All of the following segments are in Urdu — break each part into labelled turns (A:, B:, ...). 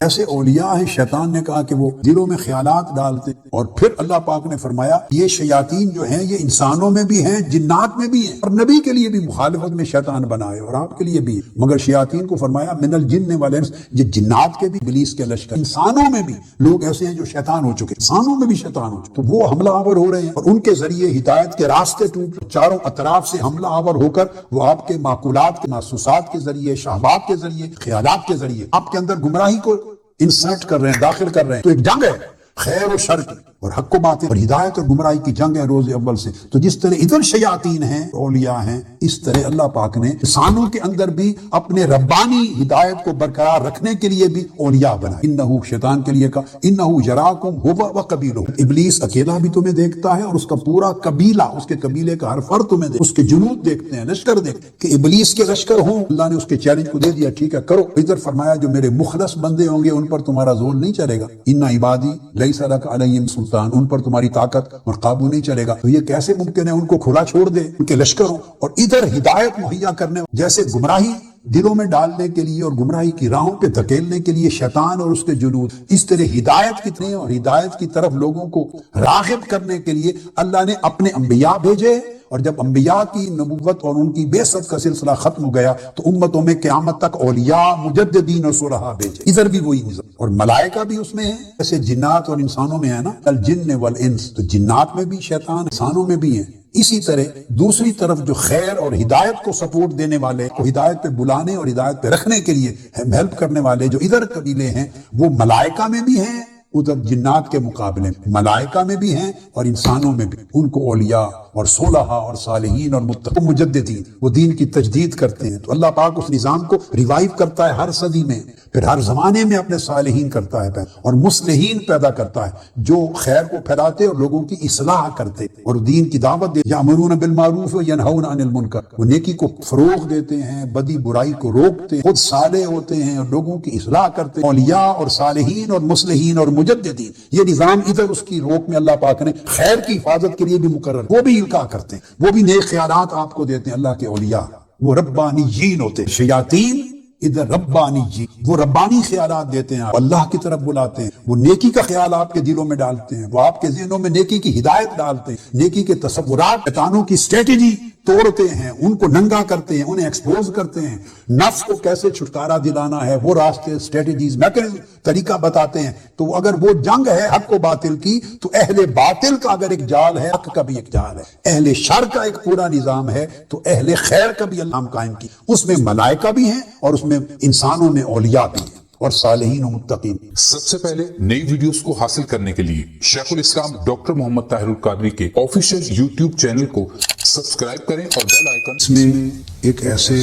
A: ایسے اولیاء ہیں، شیطان نے کہا کہ وہ دلوں میں خیالات ڈالتے، اور پھر اللہ پاک نے فرمایا یہ شیاطین جو ہیں یہ انسانوں میں بھی ہیں، جنات میں بھی ہیں، اور نبی کے لیے بھی مخالفت میں شیطان بنائے اور آپ کے لیے بھی، مگر شیاطین کو فرمایا من الجن والانس، یہ جنات کے بھی ابلیس کے لشکر، انسانوں میں بھی لوگ ایسے ہیں جو شیطان ہو چکے، انسانوں میں بھی شیطان ہو چکے، تو وہ حملہ آور ہو رہے ہیں اور ان کے ذریعے ہدایت کے راستے ٹوٹ، چاروں اطراف سے حملہ آور ہو کر وہ آپ کے معقولات کے محسوسات کے ذریعے، شہوات کے ذریعے، خیالات کے ذریعے آپ کے اندر گمراہی کو انسرٹ کر رہے ہیں، داخل کر رہے ہیں۔ تو ایک جنگ ہے خیر و شر کی، اور حق و باطل اور ہدایت اور گمراہی کی جنگ ہے روز اول سے۔ تو جس طرح ادھر شیاطین ہیں، اولیاء ہیں، اس طرح اللہ پاک نے انسانوں کے اندر بھی اپنے ربانی ہدایت کو برقرار رکھنے کے لیے بھی اولیاء بنائے۔ انہو، شیطان کے لیے کہا انہو یراکم ہو و قبیلہ، ابلیس اکیلا بھی تمہیں دیکھتا ہے اور اس کا پورا قبیلہ، اس کے قبیلے کا ہر فرد تمہیں دیکھتا ہے، اس کے جنود دیکھتے ہیں، لشکر دیکھتے ہیں کہ ابلیس کے لشکر ہوں۔ اللہ نے اس کے چیلنج کو دے دیا، ٹھیک ہے کرو۔ ادھر فرمایا جو میرے مخلص بندے ہوں گے ان پر تمہارا زور نہیں چلے گا، ان عبادی لیس لک علیہم سلطان، ان پر تمہاری طاقت اور قابو نہیں چلے گا۔ تو یہ کیسے ممکن ہے ان کو کھلا چھوڑ دے، ان کے لشکر ہوں، اور ادھر ہدایت مہیا کرنے، جیسے گمراہی دلوں میں ڈالنے کے لیے اور گمراہی کی راہوں پہ دھکیلنے کے لیے شیطان اور اس کے جنود، اس طرح ہدایت کتنے اور ہدایت کی طرف لوگوں کو راغب کرنے کے لیے اللہ نے اپنے انبیاء بھیجے، اور جب انبیاء کی نبوت اور ان کی بعثت کا سلسلہ ختم ہو گیا تو امتوں میں قیامت تک اولیاء، مجددین اور صلحاء بھیجے۔ ادھر بھی وہی نظام، اور ملائکہ بھی اس میں ہیں، جیسے جنات اور انسانوں میں ہے نا، الجن والانس، تو جنات میں بھی شیطان، انسانوں میں بھی ہیں۔ اسی طرح دوسری طرف جو خیر اور ہدایت کو سپورٹ دینے والے، کو ہدایت پہ بلانے اور ہدایت پہ رکھنے کے لیے ہیلپ کرنے والے جو ادھر قبیلے ہیں، وہ ملائکہ میں بھی ہیں، ادھر جنات کے مقابلے میں ملائکہ میں بھی ہیں اور انسانوں میں بھی۔ ان کو اولیاء اور صلحاء اور صالحین اور متقین مجددین، وہ دین کی تجدید کرتے ہیں۔ تو اللہ پاک اس نظام کو ریوائیو کرتا ہے ہر صدی میں، پھر ہر زمانے میں اپنے صالحین کرتا ہے پیدا، اور مصلحین پیدا کرتا ہے جو خیر کو پھیلاتے اور لوگوں کی اصلاح کرتے اور دین کی دعوت دے۔ یامرون بالمعروف ینہون عن المنکر، وہ نیکی کو فروغ دیتے ہیں، بدی برائی کو روکتے ہیں، خود صالح ہوتے ہیں اور لوگوں کی اصلاح کرتے ہیں۔ اولیاء اور صالحین اور مصلحین اور مجددین، یہ نظام ادھر اس کی روک میں اللہ پاک نے خیر کی حفاظت کے لیے بھی مقرر، وہ بھی القاء کرتے ہیں، وہ بھی نیک خیالات آپ کو دیتے ہیں۔ اللہ کے اولیاء وہ ربانیین ہوتے ہیں، شیاطین ادھر ربانی جی، وہ ربانی خیالات دیتے ہیں، اللہ کی طرف بلاتے ہیں، وہ نیکی کا خیال آپ کے دلوں میں ڈالتے ہیں، وہ آپ کے ذہنوں میں نیکی کی ہدایت ڈالتے ہیں، نیکی کے تصورات، شیطانوں کی اسٹریٹجی توڑتے ہیں، ان کو ننگا کرتے ہیں، انہیں ایکسپوز کرتے ہیں، نفس کو کیسے چھٹکارا دلانا ہے وہ راستے، اسٹریٹجیز، میکنزم، طریقہ بتاتے ہیں۔ تو اگر وہ جنگ ہے حق و باطل کی، تو اہل باطل کا اگر ایک جال ہے، حق کا بھی ایک جال ہے، اہل شر کا ایک پورا نظام ہے، تو اہل خیر کا بھی اللہ قائم کی۔ اس میں ملائکہ بھی ہیں اور اس میں انسانوں میں اولیاء بھی ہیں اور صالحین و متقین۔
B: سب سے پہلے نئی ویڈیوز کو حاصل کرنے کے لیے شیخ الاسلام ڈاکٹر محمد طاہر القادری کے آفیشیل یوٹیوب چینل کو سبسکرائب کریں اور بیل آئیکن۔
A: اس میں ایک ایسے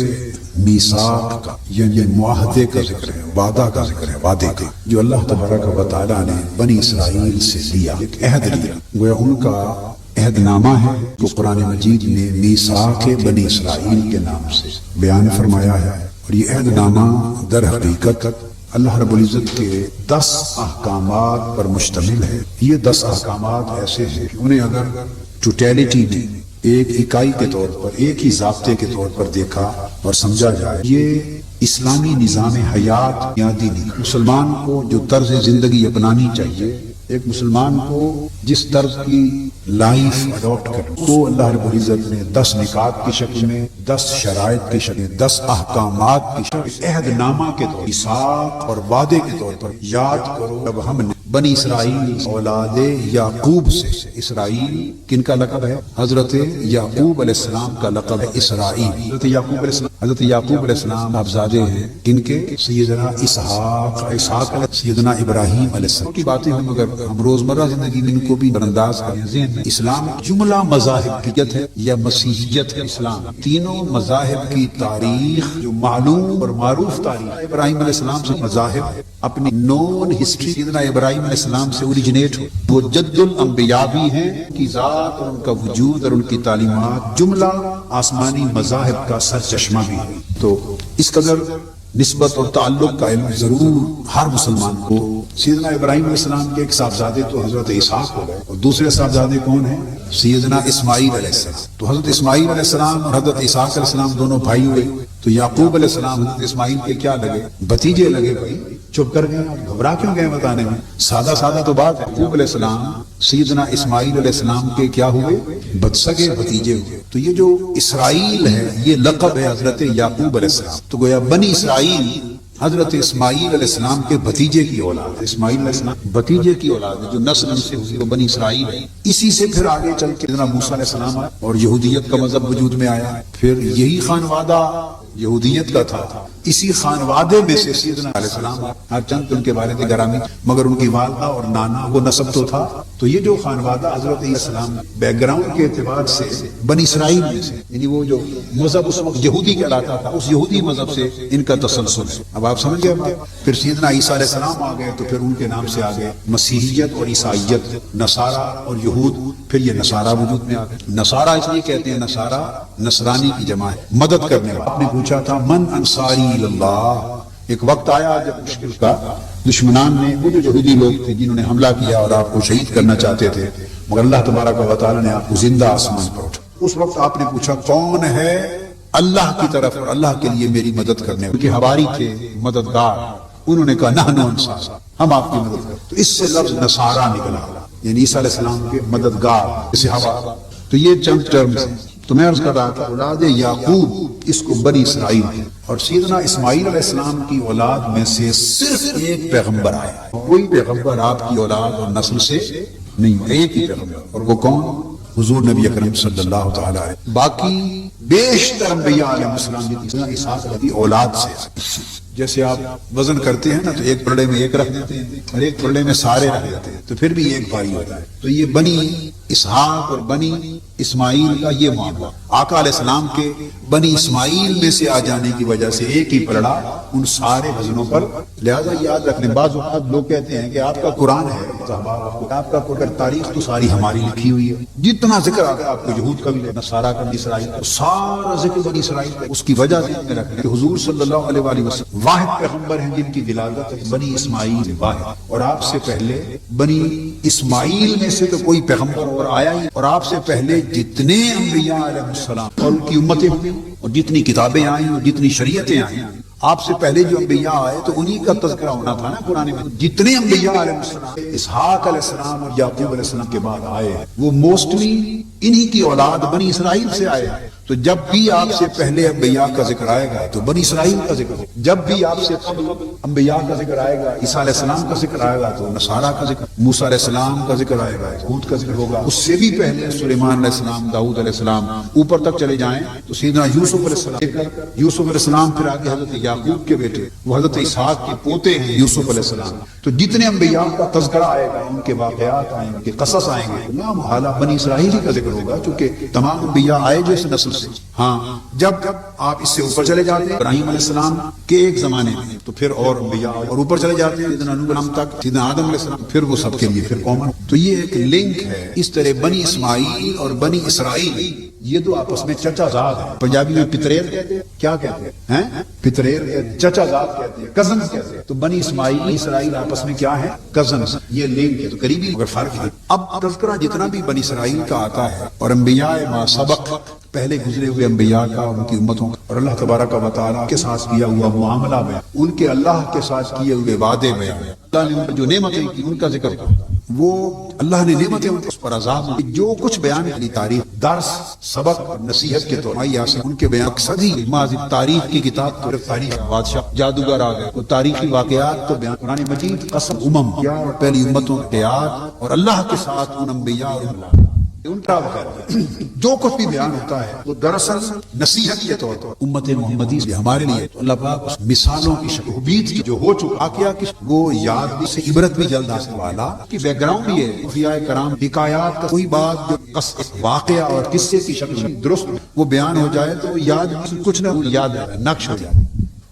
A: میثاق کا یعنی معاہدے کا ذکر ہے، وعدہ کا ذکر ہے، وعدے کا جو اللہ تبارک و تعالیٰ نے بنی اسرائیل سے لیا، ایک عہد لیا، وہ ان کا عہد نامہ ہے جو قرآن مجید میں میثاق بنی اسرائیل کے نام سے بیان فرمایا ہے۔ اور یہ عہد نامہ در حقیقت اللہ رب العزت کے 10 احکامات پر مشتمل ہے۔ یہ 10 احکامات ایسے ہیں کہ انہیں اگر ٹوٹیلٹی میں ایک اکائی کے طور پر، ایک ہی ضابطے کے طور پر دیکھا اور سمجھا جائے، یہ اسلامی نظام حیات بنیادی نہیں۔ مسلمان کو جو طرز زندگی اپنانی چاہیے، ایک مسلمان کو جس طرز کی لائف اڈاپٹ کرنا، تو اللہ رب العزت نے 10 نکات کی شکل میں، 10 شرائط کی شکل میں، 10 احکامات کی شکل میں، عہد نامہ کے طور پر، میثاق اور وعدے کے طور پر یاد کرو جب ہم نے بنی اسرائیل اولاد یعقوب سے، اسرائیل کن کا لقب ہے؟ حضرت یعقوب علیہ السلام کا لقب ہے اسرائیل۔ حضرت یعقوب علیہ السلام صاحبزادے ہیں کن کے؟ سیدنا اسحاق سیدنا ابراہیم علیہ السلام کی باتیں ہم اگر ہم روزمرہ زندگی میں ان کو بھی انداز کریں ذہن میں، اسلام جملہ مذاہب کی ہے یا مسیحیت ہے، اسلام تینوں مذاہب کی تاریخ جو معلوم اور معروف تاریخ، ابراہیم علیہ السلام سے مذاہب اپنی نون ہسٹری سیدنا ابراہیم علیہ السلام سے اوریجنیٹ ہو، وہ جد الانبیاء بھی ہیں، ان کی ذات اور ان کا وجود اور ان کی تعلیمات جملہ آسمانی مذاہب کا سر چشمہ بھی ہے۔ تو اس قدر نسبت اور تعلق کا علم ضرور ہر مسلمان کو۔ سیدنا ابراہیم علیہ السلام کے ایک صاحبزادے تو حضرت اسحاق ہو گئے، اور دوسرے صاحبزادے کون ہیں؟ سیدنا اسماعیل علیہ السلام. تو حضرت اسماعیل علیہ السلام اور حضرت اسحاق علیہ السلام دونوں بھائی ہوئے. تو یعقوب علیہ السلام حضرت اسماعیل کے کیا لگے؟ بھتیجے لگے. بھائی چپ کر گئے, گھبرا کیوں گئے بتانے میں؟ سادہ سادہ تو بات ہے. یعقوب علیہ السلام سیدنا اسماعیل علیہ السلام کے کیا ہوئے؟ بدسگے بھتیجے ہوئے. تو یہ جو اسرائیل ہے یہ لقب ہے حضرت یعقوب علیہ السلام. تو گویا بنی اسرائیل حضرت اسماعیل علیہ السلام کے بھتیجے کی اولاد. اسماعیل علیہ السلام بھتیجے کی اولاد ہے, جو نسل سے ہوئی وہ بنی اسرائیل ہے. اسی سے پھر آگے چل کے موسیٰ علیہ السلام آئے اور یہودیت کا مذہب وجود میں آیا. پھر یہی خانوادہ یہودیت کا تھا, اسی خانوادے میں سے سیدنا علیہ السلام ہر چند ان کے بارے میں گرامی, مگر ان کی والدہ اور نانا وہ نسب تو تھا. تو یہ جو خانوادہ حضرت علیہ السلام بیک گراؤنڈ کے اعتبار سے بنی اسرائیل میں سے, یعنی وہ جو مذہب اس وقت یہودی کہلاتا تھا, اس یہودی مذہب سے ان کا تسلسل ہے. اب آپ سمجھ گئے بات. پھر سیدنا عیسیٰ علیہ السلام آ گئے تو پھر ان کے نام سے آ گئے مسیحیت اور عیسائیت, نصارہ اور یہود. پھر یہ نصارہ وجود میں آ گئے. نصارہ اس لیے کہتے ہیں, نصارہ نصرانی کی جمع ہے, مدد کرنے والا. آپ نے پوچھا تھا من انصاری اللہ. ایک وقت آیا جب مشکل کا دشمنان نے, وہ جو یہودی لوگ تھے جنہوں نے حملہ کیا اور آپ کو شہید کرنا چاہتے تھے, مگر اللہ تبارک و تعالیٰ نے آپ کو زندہ آسمان پر اٹھا. اس وقت آپ نے پوچھا کون ہے اللہ کی طرف اور اللہ کے لیے میری مدد کرنے, کیونکہ ہماری تھے مددگار. انہوں نے کہا نحن انصار, ہم آپ کی مدد کریں. تو اس سے لفظ نصارہ نکلا, یعنی عیسیٰ علیہ السلام کے مددگار, صحابہ. تو یہ چند ٹرمز ہیں. تو میں عرض کر رہا تھا اولاد یعقوب اس کو بنی اسرائیل ہے, اور سیدنا اسماعیل علیہ السلام کی اولاد میں سے صرف ایک پیغمبر آیا. کوئی پیغمبر آپ کی اولاد اور نسل سے نہیں, ایک ہی پیغمبر, اور وہ کون؟ حضور نبی اکرم صلی اللہ تعالی علیہ. باقی بیشتر انبیاء علیہ السلام سیدنا اسحاق کی اولاد سے. جیسے آپ وزن کرتے ہیں نا, تو ایک پلڑے میں ایک رکھ دیتے ہیں اور ایک پلڑے میں سارے رکھ دیتے ہیں, تو پھر بھی ایک بھائی ہوتا ہے. تو یہ بنی اسحاق اور بنی اسماعیل کا یہ معاملہ. آقا علیہ السلام کے بنی اسماعیل میں سے آ جانے کی وجہ سے ایک ہی پلڑا ان سارے وزنوں پر. لہذا یاد رکھنے, بعض اوقات لوگ کہتے ہیں کہ آپ کا قرآن ہے, آپ کا قرآن, تاریخ تو ساری ہماری لکھی ہوئی ہے. جتنا ذکر آتا ہے آپ کو یہود کا بھی, نصارہ کا بھی, اسرائیل کا, سارا ذکر بنی اسرائیل کا. اس کی وجہ سے رکھنے کہ حضور صلی اللہ علیہ وآلہ وسلم واحد پیغمبر ہیں جن کی ولادت بنی اسماعیل واحد, اور آپ سے پہلے بنی اسماعیل میں سے تو کوئی پیغمبر اور آیا ہی. اور آپ سے پہلے جتنے انبیاء علیہ السلام اور ان کی امتیں ہوئی, اور جتنی کتابیں آئیں اور جتنی شریعتیں آئیں, آپ سے پہلے جو انبیاء آئے تو انہی کا تذکرہ ہونا تھا نا قرآن میں. جتنے انبیاء علیہ السلام اسحاق علیہ السلام اور یعقوب علیہ السلام کے بعد آئے, وہ موسٹلی انہی کی اولاد بنی اسرائیل سے آئے. تو جب بھی آپ سے پہلے انبیاء کا ذکر آئے گا تو بنی اسرائیل کا ذکر, جب بھی آپ سے قبل انبیاء کا ذکر آئے گا, عیسیٰ علیہ السلام کا ذکر آئے گا تو نصارہ کا ذکر, موسیٰ علیہ السلام کا ذکر آئے گا, ہود کا ذکر ہوگا. اس سے بھی پہلے سلیمان علیہ السلام, داؤد علیہ السلام, اوپر تک چلے جائیں تو سیدنا یوسف علیہ السلام, یوسف علیہ السلام, پھر آگے حضرت یعقوب کے بیٹے, وہ حضرت اسحاق کے پوتے ہیں یوسف علیہ السلام. تو جتنے انبیاء کا تذکرہ آئے گا, ان کے واقعات آئیں گے, قصص آئیں گے, نام حالہ بنی اسرائیل کا ذکر ہوگا, چونکہ تمام انبیاء آئے جو اس نسل سے. ہاں, جب آپ اس سے اوپر چلے جاتے ہیں ابراہیم علیہ السلام کے ایک زمانے میں, تو پھر اور انبیاء, اور اوپر چلے جاتے ہیں سیدنا نوح علیہ تک, سیدنا آدم علیہ السلام, پھر وہ سب کے لیے پھر کامن. تو یہ ایک لنک ہے. اس طرح بنی اسماعیل اور بنی اسرائیل یہ تو آپس میں چچا زاد ہے. پنجابی میں پتریر کہتے ہیں, کیا کہتے ہیں؟ پتریر, چچا زاد کہتے ہیں, کزن کہتے ہیں. تو بنی اسماعیل اسرائیل آپس میں کیا ہے؟ کزن. یہ لنک ہے, تو قریبی مگر فرق ہے. اب تذکرہ جتنا بھی بنی اسرائیل کا آتا ہے اور انبیاء ما سبق, پہلے گزرے ہوئے انبیاء کا, ان کی امتوں کا, اور اللہ تبارک و تعالیٰ کے ساتھ کیا ہوا معاملہ میں, ان کے اللہ کے ساتھ کیے ہوئے وعدے میں, اللہ نے جو نعمتیں کی ان کا ذکر کرتا. وہ اللہ نے نعمتیں اس پر عذاب, جو کچھ بیان کی تاریخ, درس, سبق, نصیحت کے طور پر ان کے بیان مقصدی ماضی تاریخ کی کتاب, تاریخ بادشاہ جادوگر آ گئے, تاریخی واقعات تو بیان. قرآن مجید قسم پہلی امتوں کے یاد, اور اللہ کے ساتھ ان انبیاء ان کا جو کچھ بھی بیان ہوتا ہے وہ دراصل نصیحت کے طور پر امت محمدی سے ہمارے لیے. تو اللہ پاک مثالوں کی شکل بیت کی جو ہو چکا کیا کہ وہ یاد بھی سے عبرت بھی جلد حاصل والا کی بیک گراؤنڈ بھی ہے. اولیاء کرام حکایات کا کوئی بات جو واقعہ اور قصے کی شکل میں درست وہ بیان ہو جائے تو یاد کچھ نہ یاد نقش ہو جائے,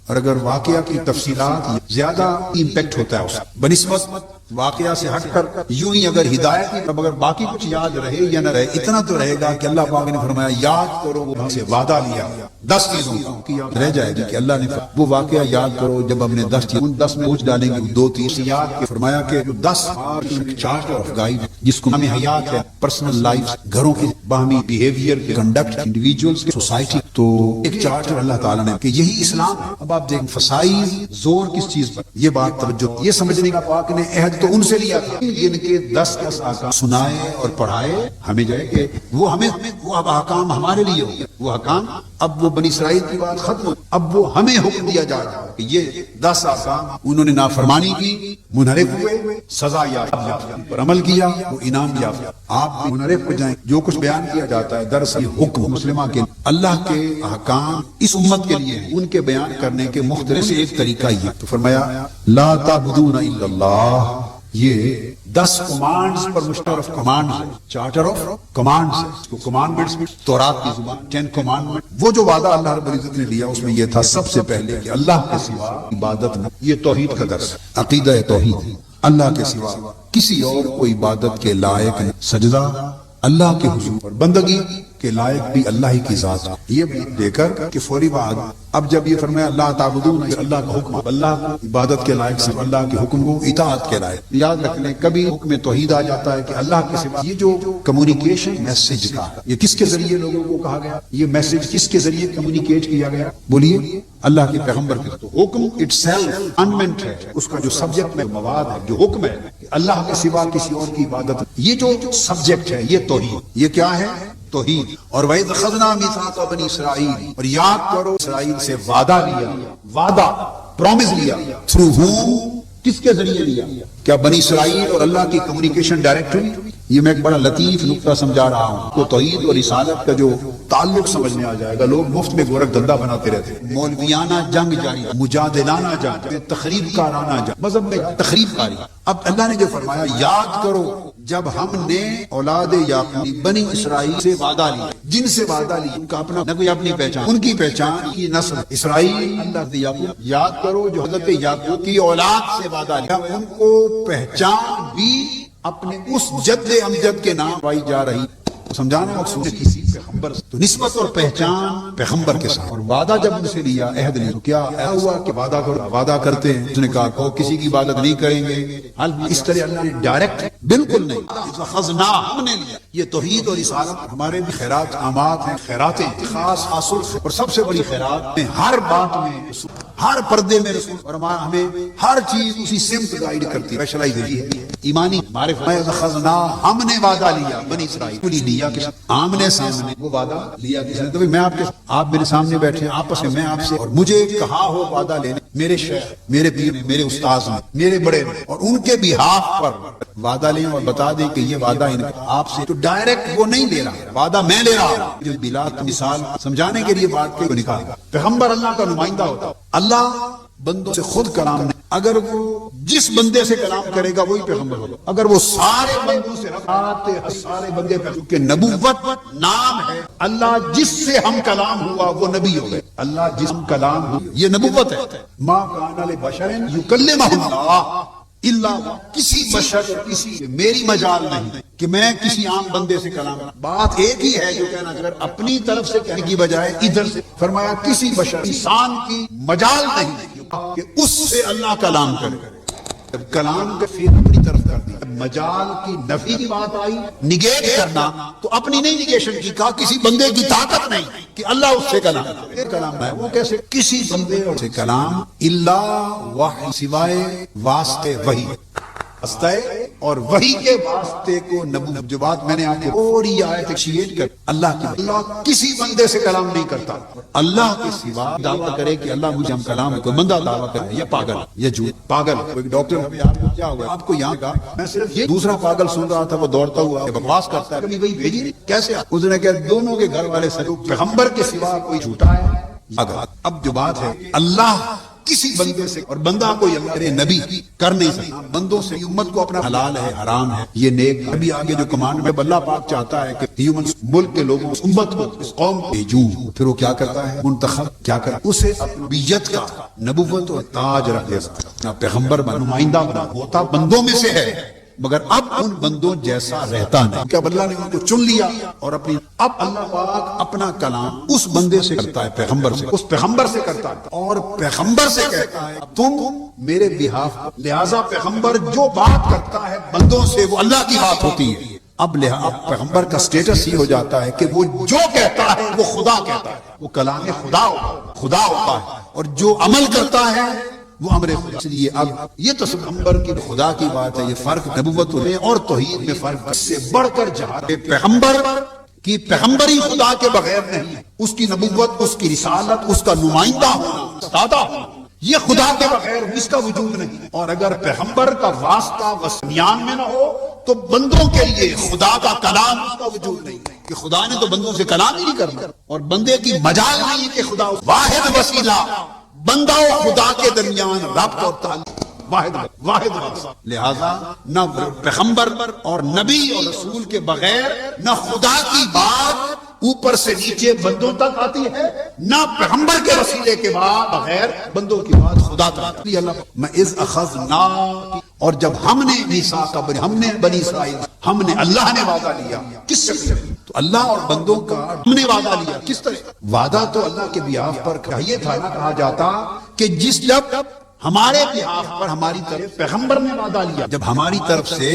A: اور اگر واقعہ کی تفصیلات زیادہ امپیکٹ ہوتا ہے اس بنسبت واقعہ سے ہٹ کر یوں ہی اگر ہدایت کی طرف اگر باقی کچھ یاد رہے یا نہ رہے، اتنا تو رہے گا کہ اللہ پاک نے فرمایا یاد کرو وہ سے وعدہ لیا 10 چیزوں کا رہ جائے گی کہ اللہ نے وہ واقعہ یاد کرو جب ہم نے 10 چیز ان 10 میں پوچھ ڈالیں گے 2-3 یاد کے فرمایا کہ 10 چارٹ آف گائیڈ جس کو ہمیں حیات ہے، پرسنل لائف، گھروں کی باہمی بیہیویئر کے کنڈکٹ، انڈیویجولز کے سوسائٹی، تو ایک چارٹر اللہ تعالیٰ نے کہ یہی اسلام ہے۔ اب آپ دیکھیں فسائل زور کس چیز پر، یہ بات توجہ یہ سمجھنے کا پاک نے عہد تو ان سے لیا تھا جن کے 10 احکام سنائے اور پڑھائے ہمیں جو ہے کہ وہ ہمیں وہ اب احکام ہمارے لیے ہو گئے، وہ احکام اب وہ بنی اسرائیل کی بات ختم ہو، اب وہ ہمیں حکم دیا جا رہا ہے کہ یہ 10 احکام انہوں نے نافرمانی کی، منحرف ہوئے، سزا یافتہ، پر عمل کیا وہ انعام یافتہ۔ آپ بھی منحرف ہو جائیں، جو کچھ بیان کیا جاتا ہے دراصل یہ حکم مسلمہ کے اللہ کے احکام اس امت کے لیے ہیں، ان کے بیان کرنے کے مختلف ایک طریقہ یہ تو فرمایا لا تعبدون الا اللہ، یہ 10 کمانڈز پر مشترک کمانڈز ہے، چارٹر آف کمانڈز ہے، اس کو کمانڈمنٹس بھی تورات کی زبان 10 کمانڈمنٹ، وہ جو وعدہ اللہ رب العزت نے لیا اس میں یہ تھا سب سے پہلے کہ اللہ کے سوا عبادت نہ، یہ توحید کا درس ہے، عقیدہ توحید، اللہ کے سوا کسی اور کو عبادت کے لائق نہ، سجدہ اللہ کے حضور اور بندگی کے لائق بھی اللہ ہی کی ذات، یہ دے کر کہ فوری بعد اب جب یہ فرمایا اللہ تعبدون، اللہ کا حکم، اللہ کو عبادت کے لائق صرف اللہ کے حکم کو اطاعت کے لائق۔ یاد رکھ لیں کبھی حکم توحید آ جاتا ہے کہ اللہ کے سوا، یہ جو کمیونیکیشن میسج کا یہ کس کے ذریعے لوگوں کو کہا گیا، یہ میسج کس کے ذریعے کمیونیکیٹ کیا گیا، بولیے اللہ کے پیغمبر کے، تو حکم اٹ سیلف انمنٹ ہے، اس کا جو سبجیکٹ میں مواد ہے، جو حکم ہے کہ اللہ کے سوا کسی اور کی عبادت، یہ جو سبجیکٹ ہے یہ توحید، یہ کیا ہے توحید۔ اور وَإِذْ أَخَذْنَا مِيثَاقَ بَنِي إِسْرَائِيلَ، اور یاد کرو اسرائیل سے وعدہ لیا، وعدہ پرومس لیا، تھرو ہوم، کس کے ذریعے لیا، کیا بنی اسرائیل اور اللہ کی کمیونیکیشن ڈائریکٹ ہوئی؟ یہ میں ایک بڑا لطیف نقطہ سمجھا رہا ہوں تو توحید اور رسالت کا جو تعلق سمجھ میں آ جائے گا۔ لوگ مفت میں گورکھ دھندا بناتے رہتے ہیں، مولویانہ جنگ جاری، مجادلانہ جنگ، تخریب کارانہ جنگ، مذہب میں تخریب کاری۔ اب اللہ نے جو فرمایا یاد کرو جب ہم نے اولاد یعقوب بنی اسرائیل سے وعدہ لیا، جن سے وعدہ لیا ان کا اپنا نہ کوئی اپنی پہچان، ان کی پہچان کی نسل اسرائیل اللہ سے یعقوب، یاد کرو جو حضرت یعقوب کی اولاد سے وعدہ لیا، ان کو پہچان بھی اپنے اس جد امجد کے نام پائی جا رہی، سمجھانا مقصود ہے کسی پیغمبر سے تو نسبت اور پہچان پیغمبر کے ساتھ، اور وعدہ جب ان سے لیا، عہد لیا، تو کیا ہوا کہ وعدہ کرو، وعدہ کرتے ہیں، اس نے کہا کہ کسی کی عبادت نہیں کریں گے، اس طرح اللہ نے ڈائریکٹ بالکل نہیں، خزنہ ہم نے لیا۔ یہ توحید اور رسالت ہمارے بھی خیرات عامات ہیں، خیراتیں خاص حاصل، اور سب سے بڑی خیرات میں ہر بات میں رسول، ہر پردے میں رسول، اور ہمیں ہر چیز اسی سمت گائیڈ کرتی ہے، اسپیشلائزیشن ہے ایمانی معرفت۔ خزنہ ہم نے وعدہ لیا بنی اسرائیل، لیا کس آمنے سامنے، وہ وعدہ لیا کس نے؟ تو میں آپ میرے سامنے بیٹھے آپس میں، میں آپ سے، اور مجھے کہا ہو وعدہ لینے، میرے شیخ، میرے پیر، میرے استاذ نے، میرے بڑے نے، اور ان کے بہاف پر وعدہ لیں اور بتا دیں کہ یہ وعدہ آپ سے، تو ڈائریکٹ وہ نہیں لے رہا، وعدہ میں لے رہا ہوں۔ جو بلا مثال سمجھانے کے لیے بات کو نکالا، پیغمبر اللہ کا نمائندہ ہوتا، اللہ بندوں سے خود کلام نہیں، اگر وہ جس بندے سے کلام کرے گا وہی پیغمبر ہوگا، اگر وہ سارے بندوں سے سارے بندے پہ، کہ نبوت نام ہے، اللہ جس سے ہم کلام ہوا وہ نبی ہو گئے، اللہ جس ہم کلام ہوا یہ نبوت ہے۔ ما کان لبشر یکلمہ اللہ الا، کسی بشر، کسی میری مجال نہیں کہ میں کسی عام بندے سے کلام، بات ایک ہی ہے جو کہنا، اگر اپنی طرف سے کہنے کی بجائے ادھر سے فرمایا کسی بشر انسان کی مجال نہیں کہ اس سے اللہ کلام کرے، کلام کا پھر اپنی طرف کر دیا، مجال کی نفی کی بات آئی، نگیٹ کرنا، تو اپنی نہیں نگیشن کی، کہا کسی بندے کی طاقت نہیں کہ اللہ اس سے کلام ہے، وہ کیسے کسی بندے سے کلام، الا وحی، سوائے واسطے وحی، اور وحی کے واسطے کو نبوت، جو بات میں نے آپ کو پوری آیت ایکسیٹ کر، اللہ کی، اللہ کسی بندے سے کلام نہیں کرتا، اللہ کے سوا دعویٰ کرے کہ اللہ مجھے ہم کلام ہے، کوئی بندہ دعویٰ کرے یہ پاگل، یہ جھوٹ، پاگل۔ کوئی ڈاکٹر آپ کو کیا ہوا، آپ کو یہاں کا، میں صرف یہ دوسرا پاگل سن رہا تھا، وہ دوڑتا ہوا بکواس کرتا ہے، کبھی وہی بھیجی نہیں، کیسے اس نے کہا دونوں کے گھر والے سے پیغمبر کے سوا کوئی جھوٹا ہے۔ اب جو بات ہے اللہ کسی بندے سے، اور بندہ کوئی اللہ کے نبی کر نہیں سکتا بندوں سے امت کو اپنا حلال ہے حرام ہے یہ نیک ابھی آگے جو کمانڈ میں اللہ پاک چاہتا ہے کہ ہیومن ملک کے لوگوں اس امت کو اس قوم کو بھیجوں، پھر وہ کیا کرتا ہے منتخب کیا کرتا ہے اسے نبویت کا نبوت اور تاج رکھ دیتا پیغمبر نمائندہ بنا ہوتا بندوں میں سے ہے مگر اب ان بندوں جیسا رہتا نہیں کہ اب اللہ نے ان کو چن لیا اور اپنی اب اللہ پاک اپنا کلام اس بندے سے کرتا ہے پیغمبر سے اس پیغمبر سے کرتا ہے اور پیغمبر سے کہتا ہے تم میرے بہاف لہذا پیغمبر جو بات کرتا ہے بندوں سے وہ اللہ کی بات ہوتی ہے اب پیغمبر کا سٹیٹس یہ ہو جاتا ہے کہ وہ جو کہتا ہے وہ خدا کہتا ہے وہ کلام خدا ہوتا ہے اور جو عمل کرتا ہے وہ امر خدا اس لیے اب یہ تو پیغمبر کی خدا کی بات ہے یہ فرق نبوت میں اور توحید میں فرق اس سے بڑھ کر جہاں پیغمبر کی پیغمبری خدا کے بغیر نہیں اس کی نبوت اس کی رسالت اس کا نمائندہ ہونا دادا یہ خدا کے بغیر اس کا وجود نہیں اور اگر پیغمبر کا واسطہ وسمیان میں نہ ہو تو بندوں کے لیے خدا کا کلام اس کا وجود نہیں کہ خدا نے تو بندوں سے کلام ہی نہیں کرنا اور بندے کی مجال نہیں کہ خدا واحد وسیلہ بندہ و خدا کے درمیان رابط اور تعلق واحد لہذا نہ پیغمبر اور نبی اور رسول کے بغیر نہ خدا کی بات اوپر سے نیچے بندوں تک آتی ہے نہ پیغمبر کے وسیلے کے بعد بغیر بندوں کی بات خدا تک آتی ہے میں اذ اخذنا اور جب ہم نے میثاق کا ہم نے بنی اسرائیل ہم نے اللہ نے وعدہ لیا کس شکل میں تو اللہ اور بندوں کا ہم نے وعدہ لیا کس طرح وعدہ تو اللہ کے بیاف پر یہ تھا نہ کہا جاتا کہ جس جب ہمارے بیاف پر ہماری طرف پیغمبر نے وعدہ لیا جب ہماری طرف سے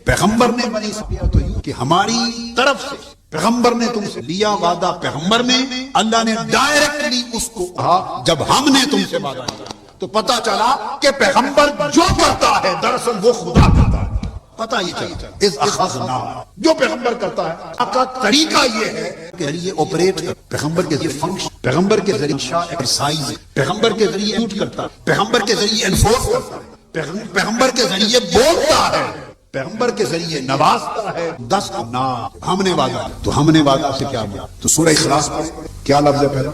A: پیغمبر نے بنی اسرائیل تو یوں کہ ہماری طرف سے پیغمبر نے تم سے لیا وعدہ پیغمبر نے اللہ نے ڈائریکٹلی اس کو کہا جب ہم نے تم سے وعدہ لیا تو پتا چلا کہ پیغمبر جو کرتا ہے دراصل وہ خدا کرتا ہے پتا یہ چلتا ہے اذ اخذنا جو پیغمبر کرتا ہے کا طریقہ یہ ہے کہ یہ آپریٹ پیغمبر کے ذریعے فنکشن پیغمبر کے ذریعے ایکسرسائز پیغمبر کے ذریعے ایکٹ کرتا ہے پیغمبر کے ذریعے انفورس کرتا ہے پیغمبر کے ذریعے بولتا ہے پیغمبر کے ذریعے نوازتا ہے 10 نا ہم نے وعدہ تو ہم نے وعدہ سے کیا بولا تو سورہ اخلاص پر کیا لفظ ہے پہلا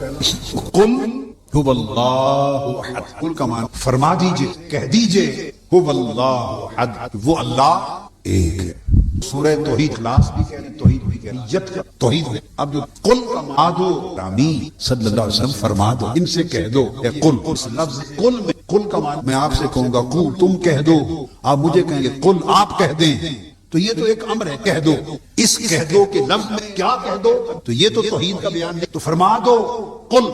A: قل هو اللہ احد قل کا معنی فرما دیجئے کہہ دیجئے هو اللہ احد وہ اللہ ایک ہے سورہ توحید اخلاص بھی کہہ رہے ہیں توحید بھی کہہ رہے ہیں توحید ہے اب جو قل کا معنی رامی صلی اللہ علیہ وسلم فرما دو ان سے کہہ دو کہ قل اس لفظ قل میں قل کا معنی میں آپ سے کہوں گا قل تم کہہ دو آپ مجھے کہیں گے قل آپ کہہ دیں تو یہ تو ایک امر ہے کہہ دو اس کہہ دو کے لفظ میں کیا کہہ دو تو یہ تو توحید کا بیان ہے تو فرما دو قل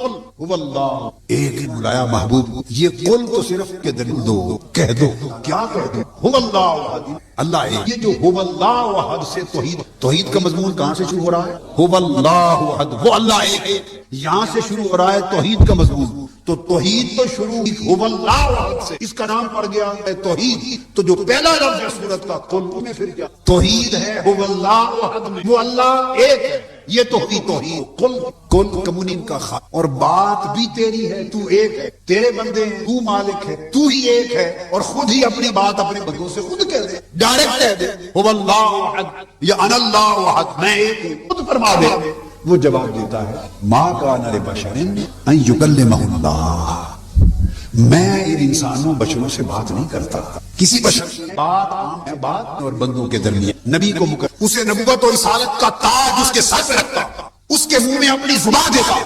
A: هو اللہ ایک بلایا محبوب یہ قل تو صرف کے دلیل دو کہہ دو کیا کہہ دو هو اللہ احد اللہ ایک یہ جو هو اللہ احد سے توحید کا مضمون کہاں سے شروع ہو رہا ہے هو اللہ احد وہ اللہ ایک یہاں سے شروع ہو رہا ہے توحید کا مضمون تو توحید تو شروع هو اللہ احد سے اس کا نام پڑ گیا ہے توحید تو جو پہلا لفظ ہے سورت کا قل میں پھر کیا توحید ہے هو اللہ احد میں وہ اللہ ایک ہے یہ توحید قل کمونین کا اور بات بھی تیری ہے تو ایک ہے تیرے بندے ہیں تو مالک ہے تو ہی ایک ہے اور خود ہی اپنی بات اپنے بندوں سے خود کہہ دے ڈائریکٹ کہہ دے هو اللہ احد یا انا اللہ احد میں ایک ہوں خود فرما دے وہ جواب دیتا ہے ما کان لبشر ان یکلمہ اللہ میں ان انسانوں بشروں سے بات نہیں کرتا کسی بشر سے بات عام ہے بات اور بندوں کے درمیان نبی کو اسے نبوت اور رسالت کا تاج اس کے سر پہ رکھتا اس کے منہ میں اپنی زبان دیتا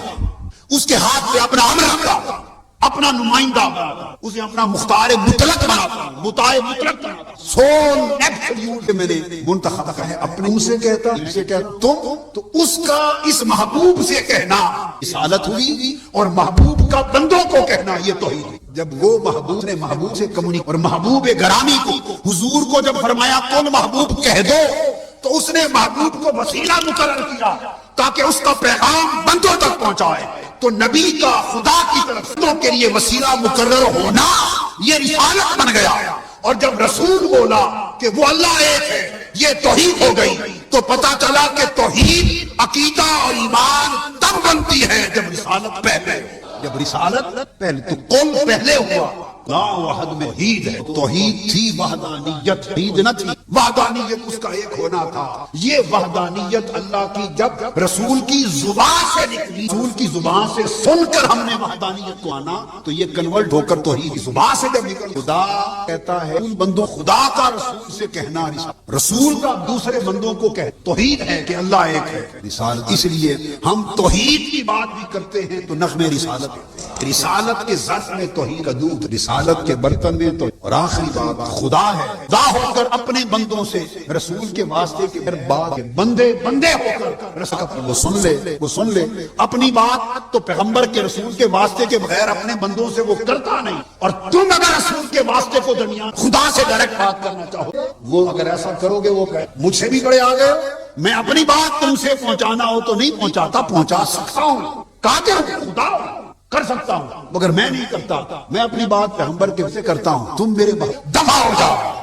A: اس کے ہاتھ پہ اپنا امر رکھتا اپنا نمائندہ بناتا اسے اپنا مختار مطلق بناتا مطاع مطلق بناتا سول ایبسلیوٹ میں نے منتخب ہے اپنے منہ سے کہتا ان سے کہتا تم تو اس کا اس محبوب سے کہنا رسالت ہوئی اور محبوب کا بندوں کو کہنا یہ توحید جب وہ محبوب نے محبوب سے کمیونیکیٹ اور محبوب گرامی کو حضور کو جب فرمایا کون محبوب کہہ دو تو اس نے محبوب کو وسیلہ مقرر کیا تاکہ اس کا پیغام بندوں تک پہنچائے تو نبی کا خدا کی طرف بندوں کے لیے وسیلہ مقرر ہونا یہ رسالت بن گیا اور جب رسول بولا کہ وہ اللہ ایک ہے یہ توحید ہو گئی تو پتا چلا کہ توحید عقیدہ اور ایمان تب بنتی ہے جب رسالت پہلے جب رسالت پہلے تو قل پہلے ہوا اللہ وحد میں توحید ہے. توحید تھی وحدانیت توحید نہ تھی. وحدانیت اس کا ایک ہونا تھا. یہ وحدانیت اللہ کی جب رسول کی زبان سے نکلی, رسول کی زبان سے سن کر ہم نے وحدانیت کو آنا تو یہ کنورٹ ہو کر توحید کی زبان سے جب نکل, خدا کہتا ہے ان بندوں خدا کا رسول سے کہنا رسول کا دوسرے بندوں کو کہ توحید ہے کہ اللہ ایک ہے. رسالت اس لیے ہم توحید کی بات بھی کرتے ہیں تو نغمے رسالت ہے. رسالت کے ظرف میں توحید کا دودھ, رسالت کے برتن میں تو, اور آخری بات خدا ہے. خدا ہو کر اپنے بندوں سے رسول کے واسطے کے بعد بندے ہو کر رسول وہ سن لے اپنی بات تو پیغمبر کے رسول کے واسطے کے بغیر اپنے بندوں سے وہ کرتا نہیں. اور تم اگر رسول کے واسطے کو درمیان خدا سے ڈائریکٹ بات کرنا چاہو, وہ اگر ایسا کرو گے وہ کہے مجھ سے بھی بڑے آگے ہو, میں اپنی بات تم سے پہنچانا ہو تو نہیں پہنچاتا, پہنچا سکتا ہوں. قادر خدا کر سکتا ہوں, مگر میں نہیں کرتا. میں اپنی بات پیغمبر کے سے کرتا ہوں. تم میرے دفع ہو جاؤ.